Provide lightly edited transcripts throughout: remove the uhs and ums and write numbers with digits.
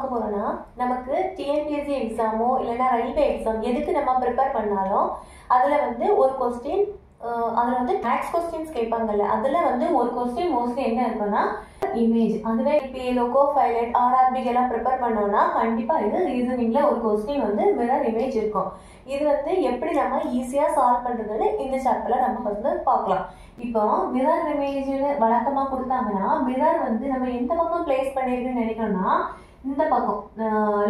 பார்க்க போறோம்னா நமக்கு டிஎன்பிஎஸ்சி எக்ஸாமோ இல்லைன்னா ரயில்வே எக்ஸாம் எதுக்கு நம்ம ப்ரிப்பேர் பண்ணாலும் அதில் வந்து ஒரு கொஸ்டின் அதில் வந்து மேக்ஸ் கொஸ்டின்ஸ் கேட்பாங்கல்ல, அதில் வந்து ஒரு கொஸ்டின் மோஸ்ட்லி என்ன இருக்குன்னா இமேஜ். அதுவே இப்போ லோகோ பைலட் ஆர்ஆர்பிக்கு எல்லாம் ப்ரிப்பேர் பண்ணோம்னா கண்டிப்பாக இது ரீசனிங்கில் ஒரு கொஸ்டின் வந்து மிரர் இமேஜ் இருக்கும். இது வந்து எப்படி நம்ம ஈஸியாக சால்வ் பண்ணுறதுன்னு இந்த சாப்டரில் நம்ம வந்து பார்க்கலாம். இப்போ மிரர் இமேஜ்னு வழக்கமாக கொடுத்தாங்கன்னா மிரர் வந்து நம்ம எந்த பக்கம் பிளேஸ் பண்ணியிருக்குன்னு நினைக்கணும்னா இந்த பக்கம்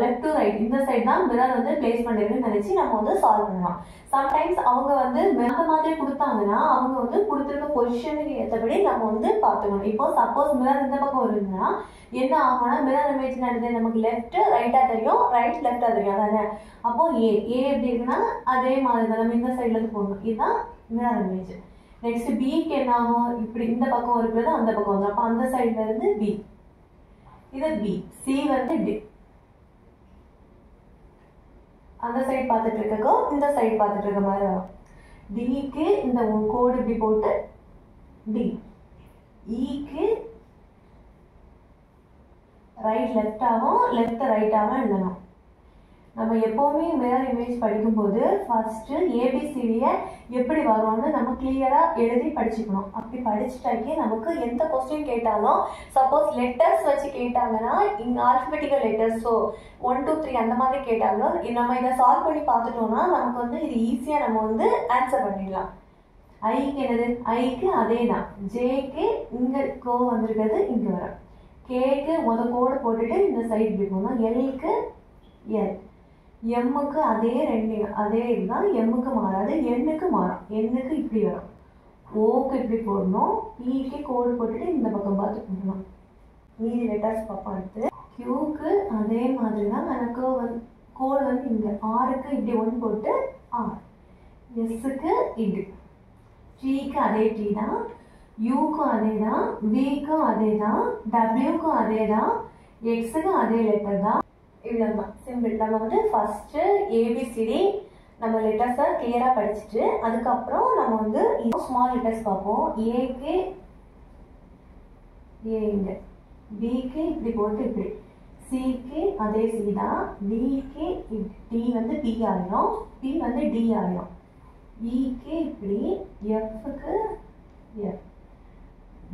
லெஃப்ட் டு ரைட் இந்த சைடு தான் மிரர் வந்து பிளேஸ் பண்ணிருக்குன்னு நினைச்சு நம்ம வந்து சால்வ் பண்ணலாம். சம்டைம்ஸ் அவங்க வந்து அந்த மாதிரி கொடுத்தாங்கன்னா அவங்க வந்து கொடுத்துருக்க பொசிஷனுக்கு ஏற்றபடி நம்ம வந்து பார்த்துக்கணும். இப்போ சப்போஸ் மிரர் இந்த பக்கம் வருதுன்னா என்ன ஆகும்னா மிரர் இமேஜ் நடந்தது நமக்கு லெஃப்ட் ரைட்டா தெரியும், ரைட் லெஃப்டா தெரியும் அதானே. அப்போ ஏ எப்படி இருக்குன்னா அதே மாதிரி தான் நம்ம இந்த சைட்ல இருந்து போடணும். இதுதான் மிரர் இமேஜ். நெக்ஸ்ட் பிக்கு என்ன ஆகும், இப்படி இந்த பக்கம் இருக்கிறது அந்த பக்கம் வந்துடும். அப்போ அந்த சைட்ல இருந்து பி, இது பி, சி வந்து டி, அந்த சைடு பார்த்துட்டு இருக்கோ இந்த சைடு பார்த்துட்டு இருக்க மாதிரி வரும். டிக்கு இந்த கோடு இப்படி போட்டு டி, ஈக்கு ரைட் லெஃப்டாகவும் லெஃப்ட் ரைட்டாகவும் எழுதணும். நம்ம எப்போவுமே மிரர் இமேஜ் படிக்கும்போது ஃபர்ஸ்ட் ஏபிசிடியை எப்படி வரும்னு நம்ம கிளியராக எழுதி படிச்சுக்கணும். அப்படி படிச்சுட்டாக்கி நமக்கு எந்த கொஸ்டின் கேட்டாலும் சப்போஸ் லெட்டர்ஸ் வச்சு கேட்டாங்கன்னா இங்கே ஆல்ஃபபெட்டிக்கல் லெட்டர்ஸ் ஸோ 1 2 3 அந்த மாதிரி கேட்டாலும் நம்ம இதை சால்வ் பண்ணி பார்த்துட்டோம்னா நமக்கு வந்து இது ஈஸியாக நம்ம வந்து ஆன்சர் பண்ணிடலாம். ஐக்கு என்னது, ஐக்கு அதே தான். ஜேக்கு இங்கே கோ வந்திருக்கிறது இங்கே வரும். கேக்கு கோடு போட்டுட்டு இந்த சைடு இப்படி போகணும். எல்க்கு எல், எம்முக்கு அதே அதே இதுதான், எம்முக்கு மாறாது, எண்ணுக்கு மாறும். எண்ணுக்கு இப்படி வரும். ஓக்கு இப்படி போடணும். பிக்கு கோடு போட்டுட்டு இந்த பக்கம் பார்த்து போடணும். மீதி லெட்டர்ஸ் பார்ப்போம். அடுத்து கியூக்கு அதே மாதிரி தான் எனக்கு வந்து கோடு வந்து இங்கே. ஆருக்கு இப்படி ஒன்று போட்டு ஆர், எஸ்ஸுக்கு இப்படி, டீக்கு அதே டீ தான், யூக்கும் அதே தான், விக்கும் அதே தான், டபிள்யூக்கும் அதே தான், எக்ஸுக்கும் அதே லெட்டர் தான். இவ்வளோதான் சிம்பிள். நம்ம வந்து ஃபஸ்ட்டு ஏபிசிடி நம்ம லெட்டர்ஸை கிளியராக படிச்சுட்டு அதுக்கப்புறம் நம்ம வந்து ஸ்மால் லெட்டர்ஸ் பார்ப்போம். ஏக்கு ஏ இங்கே, பிக்கு இப்படி போட்டு இப்படி, சிக்கு அதே சி தான், டிக்கு டி வந்து பி ஆகிடும், பி வந்து டி ஆகிடும், இக்கு இப்படி, எஃப்க்கு எஃப்,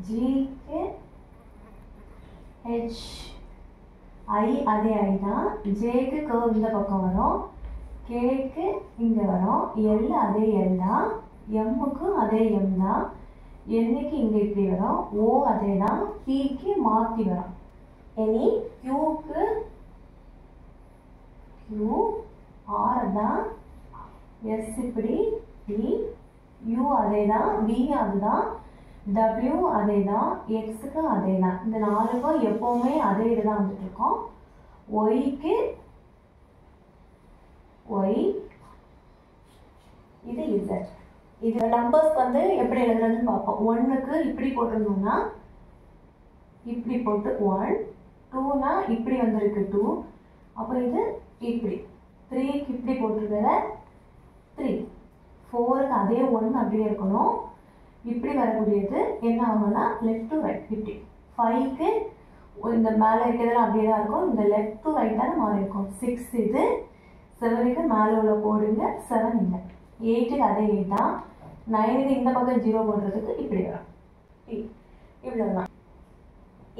ஜிக்கு ஹெச், ஐ அதே ஐ தான், ஜேக்கு கர்வ் இந்த பக்கம் வரும், கேக்கு இங்கே வரும், எல் அதே எல் தான், எம்முக்கும் அதே எம் தான், என்னுக்கு இங்கே இப்படி வரும், ஓ அதே தான், பிக்கு மாற்றி வரும். இனி கியூக்கு கியூ ஆர் தான், எஸ் இப்படி டி, யூ அதே தான், வி அதுதான், டபிள்யூ அதே தான், எக்ஸுக்கு அதே தான். இந்த நாலுக்கும் எப்போவுமே அதே இதுதான் வந்துட்டு இருக்கோம். ஒய்க்கு ஒய், இது இசட். இது நம்பர்ஸ் வந்து எப்படி எழுதுறதுன்னு பார்ப்போம். 1க்கு இப்படி போட்டிருந்தோம்னா இப்படி போட்டு 1, 2னா இப்படி வந்திருக்கு 2, அப்போ இது இப்படி, 3க்கு இப்படி போட்டிருக்கிற 3, 4க்கு அதே 1 அப்படியே இருக்கணும். இப்படி வரக்கூடியது என்ன ஆகும்னா லெஃப்ட் டு ரைட் இப்படி. 5க்கு இந்த மேலே இருக்கிறதெல்லாம் அப்படியே தான் இருக்கும், இந்த லெஃப்ட் டு ரைட் தானே மாறி இருக்கும். 6 இது, 7க்கு மேலே உள்ள போடுங்க 7 இல்லை, 8க்கு அதே 8 தான், 9க்கு இந்த பக்கம் 0 போடுறதுக்கு இப்படி வரும். இவ்வளோதான்.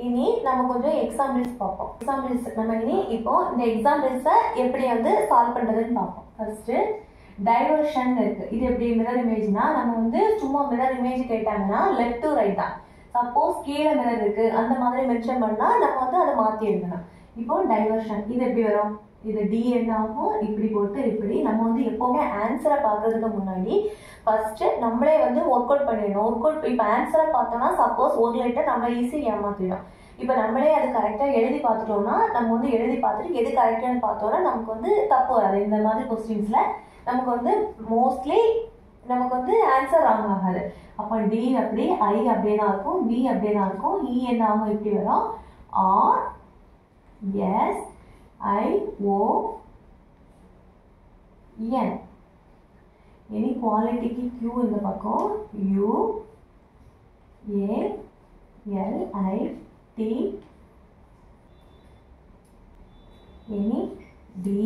இனி நம்ம கொஞ்சம் எக்ஸாம்பிள்ஸ் பார்ப்போம். எக்ஸாம்பிள்ஸ் நம்ம இனி இப்போ இந்த எக்ஸாம்பிள்ஸை எப்படி வந்து சால்வ் பண்ணுறதுன்னு பார்ப்போம். ஃபர்ஸ்ட்டு டைவர்ஷன் இருக்கு. இது எப்படி மிரர் இமேஜ்னா நம்ம வந்து சும்மா மிரர் இமேஜ் கேட்டாங்கன்னா லெஃப்ட் டு ரைட் தான். சப்போஸ் கீழே மிரர் இருக்கு அந்த மாதிரி மென்ஷன் பண்ணா நம்ம வந்து அதை மாற்றி எழுதணும். இப்போ டைவர்ஷன் இது எப்படி வரும், இது டி என்ன ஆகும், இப்படி போட்டு இப்படி. நம்ம வந்து எப்போவுமே ஆன்சரை பார்க்கறதுக்கு முன்னாடி ஃபர்ஸ்ட் நம்மளே வந்து ஒர்க் அவுட் பண்ணிடணும். ஒர்க் அவுட் இப்போ ஆன்சரை பார்த்தோம்னா சப்போஸ் ஒரு லெட்டர் நம்ம ஈஸியாக ஏமாத்திடும். இப்போ நம்மளே அது கரெக்டாக எழுதி பார்த்துட்டோம்னா நம்ம வந்து எழுதி பார்த்துட்டு எது கரெக்டானு பார்த்தோம்னா நமக்கு வந்து தப்பு வராது. இந்த மாதிரி கொஸ்டின்ஸில் நமக்கு வந்து மோஸ்ட்லி நமக்கு வந்து ஆன்சர் ராங் ஆகாது. அப்போ டி அப்படி, ஐ அப்படியே தான் இருக்கும், பி அப்படியே தான் இருக்கும், இ என்ன ஆகும் இப்படி வரும், ஆர் எஸ் ஐ ஓ என். இனி குவாலிட்டிக்கு கியூ இந்த பக்கம், U A L I T any T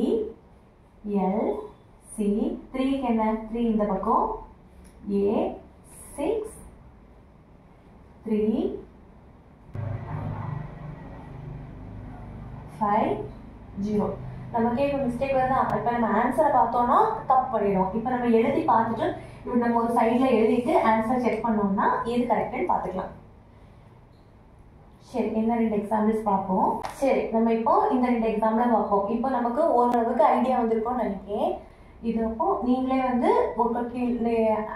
L C 3க்கு என்ன 3 இந்த பக்கம் ஏ 6 3 5 0. நமக்கே இப்போ மிஸ்டேக் வருதா? இப்போ நம்ம ஆன்சரை பார்த்தோம்னா தப்பு பண்ணிடும். இப்போ நம்ம எழுதி பார்த்துட்டு இப்போ நம்ம ஒரு சைடில் எழுதிட்டு ஆன்சர் செக் பண்ணோம்னா எது கரெக்டுன்னு பார்த்துக்கலாம். சரி, என்ன 2 எக்ஸாம்பிள்ஸ் பார்ப்போம். சரி, நம்ம இப்போ இந்த 2 எக்ஸாம்பிள் பார்ப்போம். இப்போ நமக்கு ஓரளவுக்கு ஐடியா வந்திருக்கும்னு நினைக்கிறேன். இது அப்போ நீங்களே வந்து ஒரு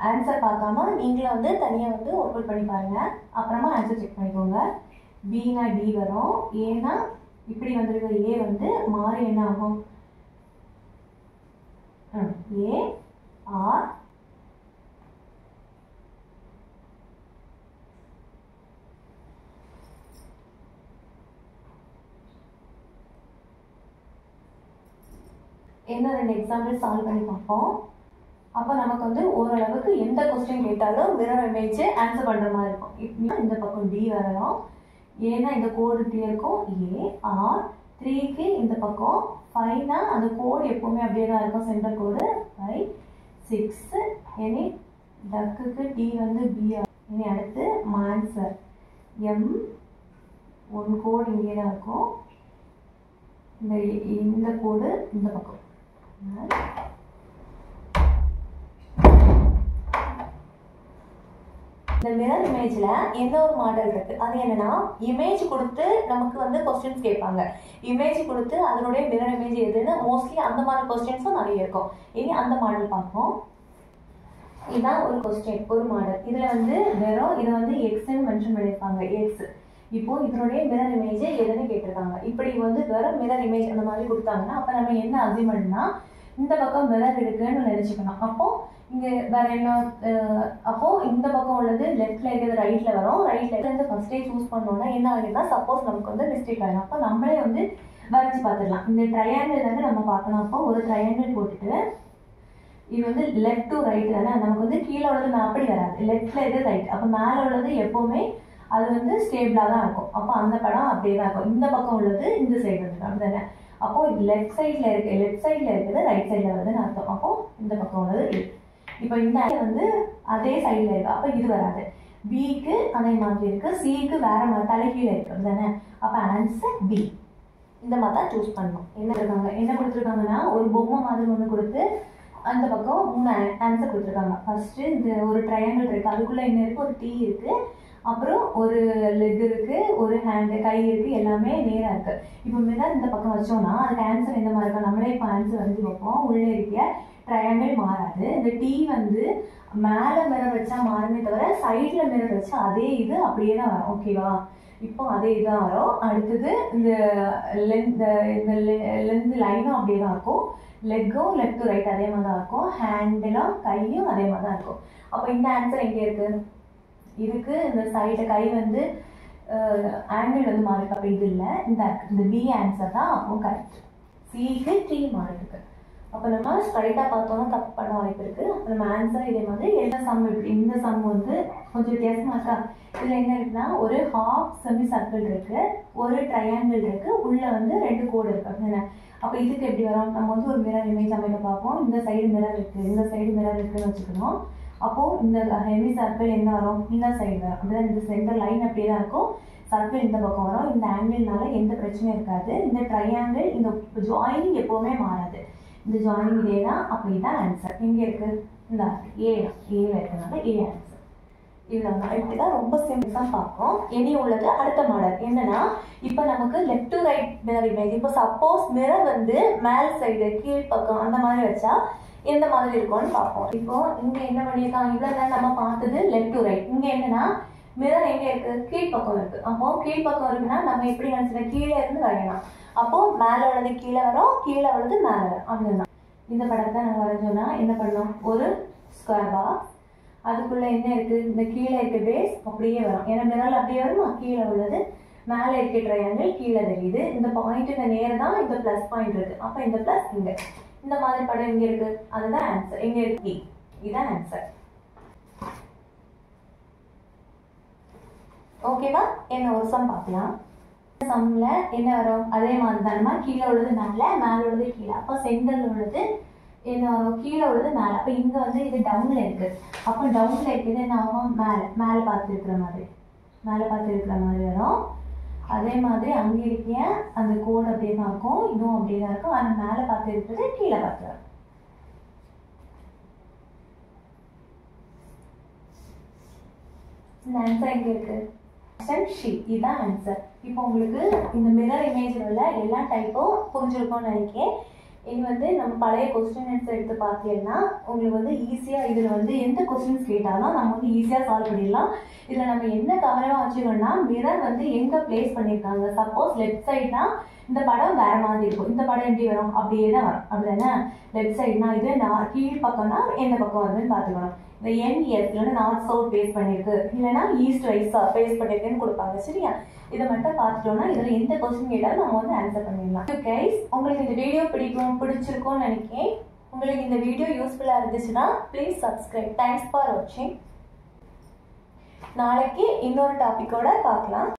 ஆன்சர் பார்க்காம நீங்களே வந்து தனியாக வந்து ஒர்க் அவுட் பண்ணி பாருங்க. அப்புறமா ஆன்சர் செக் பண்ணிக்கோங்க. பினா டி வரும், ஏன்னா இப்படி வந்திருக்கிற ஏ வந்து மாறி என்ன ஆகும்? ஏ ஆர் என்ன 2 எக்ஸாம்பிள் சால்வ் பண்ணி பார்ப்போம். அப்போ நமக்கு வந்து ஓரளவுக்கு எந்த கொஸ்டின் கேட்டாலும் மிரர் இமேஜ் ஆன்சர் பண்ணுற மாதிரி இருக்கும். இப்போ இந்த பக்கம் டி வரணும், ஏன்னா இந்த கோடு இப்படி இருக்கும். ஏ ஆர் 3க்கு இந்த பக்கம் 5னா அந்த கோடு எப்போவுமே அப்படியே தான் இருக்கும், சென்டர் கோடு 5 6 எனி டக்குக்கு டி வந்து பி. இனி அடுத்து ஆன்சர் எம் 1 கோடு இங்கே தான் இருக்கும், இந்த கோடு இந்த பக்கம். இந்த மிரர் இமேஜ்ல என்ன ஒரு மாடல் இருக்கு, அது என்னன்னா இமேஜ் கொடுத்து நமக்கு வந்து கொஸ்டின்ஸ் கேட்பாங்க. இமேஜ் கொடுத்து அதனுடைய மிரர் இமேஜ் எதுன்னு மோஸ்ட்லி அந்த மாதிரி கொஸ்டின்ஸும் நிறைய இருக்கும். இனி அந்த மாடல் பார்ப்போம். இதுதான் ஒரு கொஸ்டின், ஒரு மாடல். இதுல வந்து வெறும் இதை வந்து எக்ஸ்ன்னு மென்ஷன் பண்ணியிருப்பாங்க, எக்ஸ். இப்போ இதனுடைய மிரர் இமேஜ் எதுன்னு கேட்டிருக்காங்க. இப்படி வந்து வெறும் மிரர் இமேஜ் அந்த மாதிரி கொடுத்தாங்கன்னா அப்போ நம்ம என்ன அசியூம்னா இந்த பக்கம் மிரர் இருக்குன்னு நினைச்சுக்கணும். அப்போ இங்க வேற என்ன, அப்போ இந்த பக்கம் உள்ளது லெஃப்ட்ல இருக்கிறது ரைட்ல வரும், ரைட்ல இருந்து ஃபர்ஸ்டே சூஸ் பண்ணோம்னா என்ன ஆகுதுன்னா சப்போஸ் நமக்கு வந்து மிஸ்டேக் ஆகிடும். அப்போ நம்மளே வந்து வரைஞ்சி பார்த்துடலாம். இந்த ட்ரையாங்கிள் வந்து நம்ம பார்க்கணும். அப்போ ஒரு ட்ரையாங்கிள் போட்டுட்டு இது வந்து லெஃப்ட் டு ரைட் தானே, நமக்கு வந்து கீழே உள்ளது அப்படி வராது, லெஃப்ட்ல இது ரைட். அப்போ மேலே உள்ளது எப்போவுமே அது வந்து ஸ்டேபிளாக தான் இருக்கும். அப்போ அந்த படம் அப்படியே தான் இருக்கும். இந்த பக்கம் உள்ளது இந்த சைடு வந்துடும், அப்படி தானே. அப்போ லெஃப்ட் சைடில் இருக்கு, லெஃப்ட் சைடில் இருக்குது ரைட் சைடில் வருதுன்னு அர்த்தம். அப்போ இந்த பக்கம் உள்ளது இது. இப்போ இந்த வந்து அதே சைடில் இருக்கு, அப்போ இது வராது. பிக்கு அதே மாதிரி இருக்கு, சிக்கு வேற மாதிரி தலைகீழே இருக்கு, அப்படி தானே. அப்போ ஆன்சர் பி. இந்த மாதிரி தான் சூஸ் பண்ணணும். என்ன கொடுத்துருக்காங்கன்னா ஒரு பொம்மை மாதிரி ஒன்று கொடுத்து அந்த பக்கம் 3 ஆன்சர் கொடுத்துருக்காங்க. ஃபர்ஸ்ட் இந்த ஒரு ட்ரையாங்கிள் இருக்கு, அதுக்குள்ள என்ன இருக்கு, ஒரு டீ இருக்கு, அப்புறம் ஒரு லெக் இருக்கு, ஒரு ஹேண்டு கை இருக்கு, எல்லாமே நேராக இருக்கு. இப்போ மிரர் இந்த பக்கம் வச்சோம்னா அதுக்கு ஆன்சர் எந்த மாதிரி இருக்கும்? நம்மளே இப்போ ஆன்சர் வரைஞ்சி வைப்போம். உள்ளே இருக்க ட்ரையாங்கிள் மாறாது. இந்த டீ வந்து மேலே மிரர் வச்சா மாறுமே தவிர சைடில் மிரர் வச்சா அதே இது அப்படியே தான் வரும். ஓகேவா? இப்போ அதே இதான் வரும். அடுத்தது இந்த லென்த் லைனும் அப்படியே தான் இருக்கும், லெக்கும் லெஃப்ட் டு ரைட் அதே மாதிரி தான் இருக்கும், ஹேண்டெல்லாம் கையும் அதே மாதிரி தான் இருக்கும். அப்போ இந்த ஆன்சர் எங்கே இருக்கு? இதுக்கு இந்த சைடு கை வந்து ஆங்கிள் வந்து மாறி இருக்கு, அப்போ இது இல்லை, இந்த பி ஆன்சர் தான் அப்போ கரெக்ட். சிக்கு டி மாறி இருக்கு. அப்போ நம்ம ஸ்ட்ரைட்டாக பார்த்தோம்னா தப்பு பண்ண வாய்ப்பு இருக்கு. அப்போ நம்ம ஆன்சர் இதே மாதிரி என்ன சம் இப்படி, இந்த சம் வந்து கொஞ்சம் வித்தியாசமாக இருக்கா? இதில் என்ன இருக்குன்னா ஒரு ஹாஃப் செமி சர்க்கிள் இருக்கு, ஒரு ட்ரையாங்கிள் இருக்கு, உள்ள வந்து 2 கோடு இருக்கு, அப்படின்னா அப்போ இதுக்கு எப்படி வரும்? நம்ம வந்து ஒரு மிரர் இமேஜ் அமைக்க பார்ப்போம். இந்த சைடு மிரர் இருக்கு, இந்த சைடு மிரர் இருக்குன்னு வச்சுக்கணும். அப்போ இந்த ஹெமி சர்க்கிள் என்ன வரும்? இந்த சைடு வரும், அப்படிதான். இந்த சென்டர் லைன் அப்படியே தான் இருக்கும், சர்க்கிள் இந்த பக்கம் வரும். இந்த ஆங்கிள்னால எந்த பிரச்சனையும் இருக்காது. இந்த ட்ரையாங்கிள் இந்த ஜாயினிங் எப்பவுமே மாறாது, இந்த ஜாயினிங் இதே தான். அப்போ இதுதான் ஆன்சர். எங்கே இருக்கு? இந்த ஏல இருக்கிறதுனால ஏ ஆன்சர். இதுதான். இப்படிதான் ரொம்ப சிம்பிளா பார்ப்போம். இனி உள்ளது அடுத்த மாடல் என்னன்னா, இப்போ நமக்கு left to right mirror image. இப்போ சப்போஸ் மிரர் வந்து மேல் சைடு கீழ் பக்கம் அந்த மாதிரி வச்சா எந்த மாதிரி இருக்கும்னு பார்ப்போம். இப்போ இங்க என்ன பண்ணியிருக்காங்க, இவ்வளவு நேரம் நம்ம பார்த்தது லெஃப்ட் டு ரைட். இங்க என்னன்னா மிரர் எங்க இருக்கு? கீழ் பக்கம் இருக்கு. அப்போ கீழ் பக்கம் இருக்குன்னா நம்ம எப்படி நினைச்சோம், கீழே இருந்து வரையணும். அப்போ மேல உள்ளது கீழே வரும், கீழே உள்ளது மேல வரும், அப்படின்னா இந்த படத்தை நம்ம வரைஞ்சோம்னா என்ன பண்ணணும்? ஒரு ஸ்கொயர் பாக்ஸ், அதுக்குள்ள என்ன இருக்கு? இந்த கீழே இருக்க பேஸ் அப்படியே வரும். ஏன்னா மிரர் அப்படியே வருமா? கீழே உள்ளது மேலே இருக்க ட்ரையாங்கிள் கீழே தெரியுது. இந்த பாயிண்ட் இந்த நேரம் தான் இந்த பிளஸ் பாயிண்ட் இருக்கு. அப்போ இந்த பிளஸ் இங்க இந்த மாதிரி படம் எங்க இருக்கு? அதுதான் ஆன்சர். எங்க இருக்கு? இதுதான் ஆன்சர். ஓகேவா? என்ன ஒரு சம் பார்க்கலாம். சம்ல என்ன வரும்? அதே மாதிரி தான். நம்ம கீழே உள்ளது மேலே, மேலே உள்ளது கீழே. அப்போ சென்டரில் உள்ளது என்ன வரும்? கீழே உள்ளது மேலே. அப்போ இங்கே வந்து இது டவுனில் இருக்குது. அப்போ டவுனில் இருக்குது என்ன ஆகும்? மேலே, மேலே பார்த்து இருக்கிற மாதிரி, மேலே பார்த்து இருக்கிற மாதிரி வரும். அதே மாதிரி அங்கே இருக்க அந்த கோடு அப்படியே தான் இருக்கும், இதுவும் அப்படியே தான் இருக்கும். ஆனால் மேலே பார்த்து இருக்கிறது கீழே பார்த்து வரும். இந்த ஆன்சர் எங்கே இருக்கு? ஷீட். இதுதான் ஆன்சர். இப்போ உங்களுக்கு இந்த மிரர் இமேஜில் உள்ள எல்லா டைப்பும் புரிஞ்சிருக்கும்னு நினைக்கிறேன். இது வந்து நம்ம பழைய கொஸ்டின் ஆன்சர் எடுத்து பார்த்தீங்கன்னா உங்களுக்கு வந்து ஈஸியாக இதில் வந்து எந்த கொஸ்டின்ஸ் கேட்டாலும் நம்ம வந்து ஈஸியாக சால்வ் பண்ணிடலாம். இதில் நம்ம என்ன கவனமாக வச்சுக்கணும்னா மிரர் வந்து எங்கே பிளேஸ் பண்ணியிருக்காங்க. சப்போஸ் லெஃப்ட் சைட்னா இந்த படம் வேற மாதிரி இருக்கும், இந்த படம் எப்படி வரும்? அப்படியே தான் வரும், அப்படிதானே? லெஃப்ட் சைட்னா இது கீழ் பக்கம்னா எந்த பக்கம் வருதுன்னு பார்த்துக்கணும். இந்த NS இல்லைன்னா நார்த் சவுத் பேஸ் பண்ணியிருக்கு, இல்லைன்னா ஈஸ்ட் வைஸா பேஸ் பண்ணியிருக்குன்னு கொடுப்பாங்க. சரியா? இதை மட்டும் பார்த்துட்டோம்னா இதில் எந்த கொஸ்டின் கேட்டாலும் நம்ம வந்து ஆன்சர் பண்ணிடலாம். கைஸ், உங்களுக்கு இந்த வீடியோ பிடிச்சிருக்கும்னு நினைக்கிறேன். உங்களுக்கு இந்த வீடியோ யூஸ்ஃபுல்லாக இருந்துச்சுன்னா ப்ளீஸ் சப்ஸ்கிரைப். தேங்க்ஸ் ஃபார் வாட்சிங். நாளைக்கு இன்னொரு டாபிக்கோட பார்க்கலாம்.